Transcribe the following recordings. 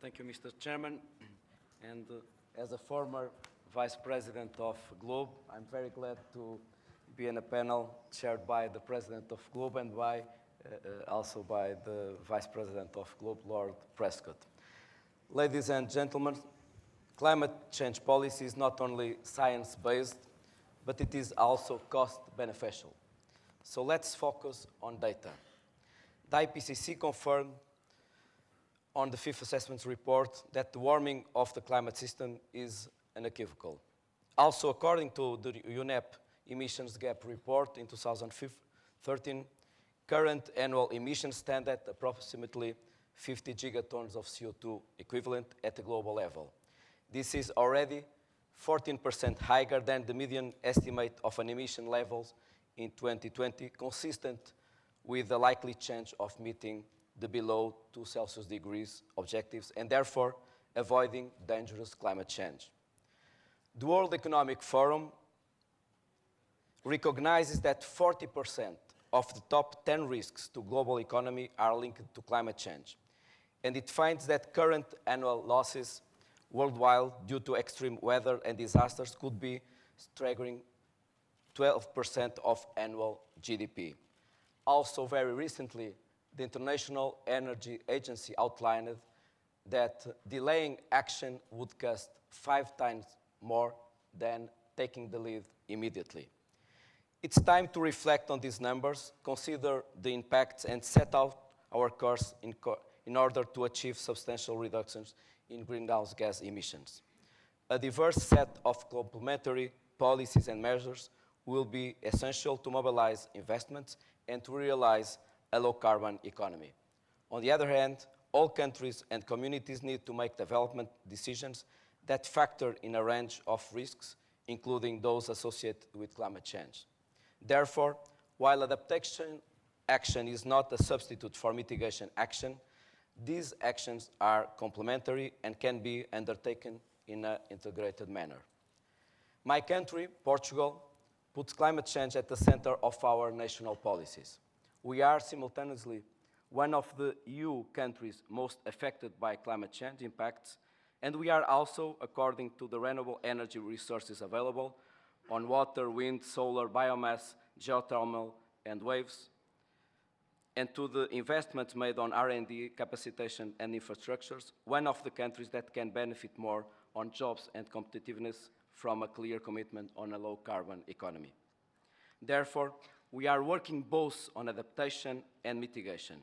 Thank you, Mr. Chairman. And as a former Vice President of Globe, I'm very glad to be in a panel chaired by the President of Globe and also by the Vice President of Globe, Lord Prescott. Ladies and gentlemen, climate change policy is not only science-based, but it is also cost-beneficial. So let's focus on data. The IPCC confirmed on the fifth assessment report that the warming of the climate system is unequivocal. Also, according to the UNEP emissions gap report in 2013, current annual emissions stand at approximately 50 gigatons of CO2 equivalent at the global level. This is already 14% higher than the median estimate of an emission levels in 2020, consistent with the likely change of meeting the below 2 Celsius degrees objectives and therefore avoiding dangerous climate change. The World Economic Forum recognizes that 40% of the top 10 risks to global economy are linked to climate change. And it finds that current annual losses worldwide due to extreme weather and disasters could be staggering 12% of annual GDP. Also, very recently, the International Energy Agency outlined that delaying action would cost 5 times more than taking the lead immediately. It's time to reflect on these numbers, consider the impacts, and set out our course in order to achieve substantial reductions in greenhouse gas emissions. A diverse set of complementary policies and measures will be essential to mobilize investments and to realize a low-carbon economy. On the other hand, all countries and communities need to make development decisions that factor in a range of risks, including those associated with climate change. Therefore, while adaptation action is not a substitute for mitigation action, these actions are complementary and can be undertaken in an integrated manner. My country, Portugal, puts climate change at the center of our national policies. We are simultaneously one of the EU countries most affected by climate change impacts, and we are also, according to the renewable energy resources available on water, wind, solar, biomass, geothermal, and waves, and to the investments made on R&D, capacitation, and infrastructures, one of the countries that can benefit more on jobs and competitiveness from a clear commitment on a low-carbon economy. Therefore, we are working both on adaptation and mitigation.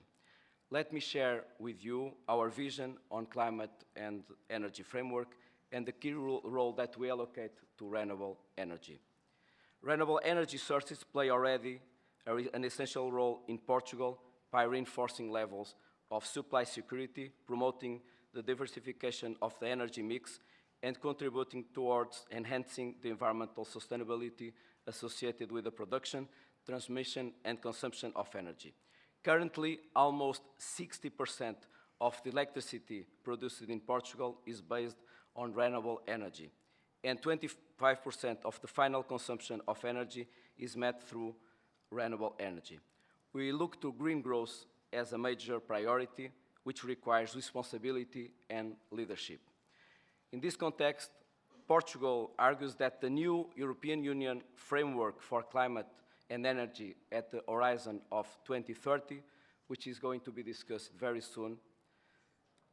Let me share with you our vision on climate and energy framework and the key role that we allocate to renewable energy. Renewable energy sources play already an essential role in Portugal by reinforcing levels of supply security, promoting the diversification of the energy mix, and contributing towards enhancing the environmental sustainability associated with the production, transmission, and consumption of energy. Currently, almost 60% of the electricity produced in Portugal is based on renewable energy, and 25% of the final consumption of energy is met through renewable energy. We look to green growth as a major priority, which requires responsibility and leadership. In this context, Portugal argues that the new European Union framework for climate and energy at the horizon of 2030, which is going to be discussed very soon,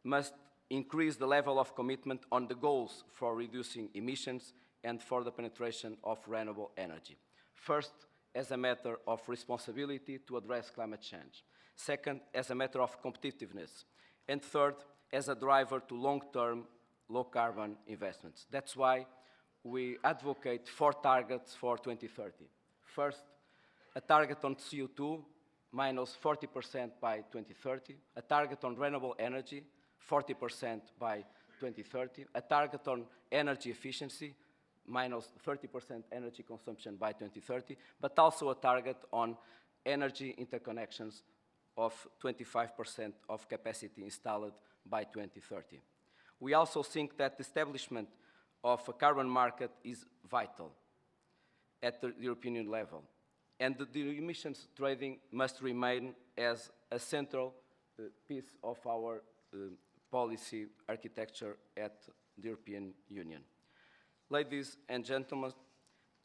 must increase the level of commitment on the goals for reducing emissions and for the penetration of renewable energy. First, as a matter of responsibility to address climate change. Second, as a matter of competitiveness. And third, as a driver to long-term low-carbon investments. That's why we advocate 4 targets for 2030. First, a target on CO2, minus 40% by 2030, a target on renewable energy, 40% by 2030, a target on energy efficiency, minus 30% energy consumption by 2030, but also a target on energy interconnections of 25% of capacity installed by 2030. We also think that the establishment of a carbon market is vital at the European level, and the emissions trading must remain as a central piece of our policy architecture at the European Union. Ladies and gentlemen,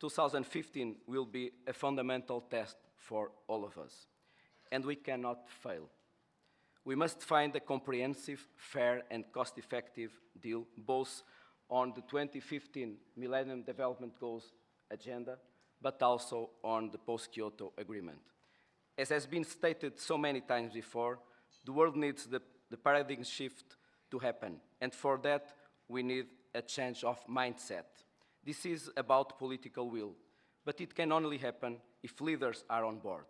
2015 will be a fundamental test for all of us, and we cannot fail. We must find a comprehensive, fair, and cost-effective deal, both on the 2015 Millennium Development Goals agenda, but also on the post-Kyoto Agreement. As has been stated so many times before, the world needs the paradigm shift to happen, and for that, we need a change of mindset. This is about political will, but it can only happen if leaders are on board.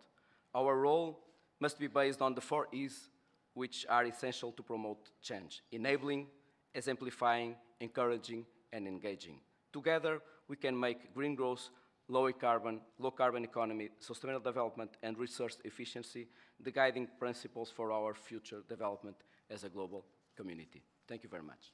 Our role must be based on the 4 E's, which are essential to promote change: enabling, exemplifying, encouraging, and engaging. Together, we can make green growth, low carbon economy, sustainable development, and resource efficiency the guiding principles for our future development as a global community. Thank you very much.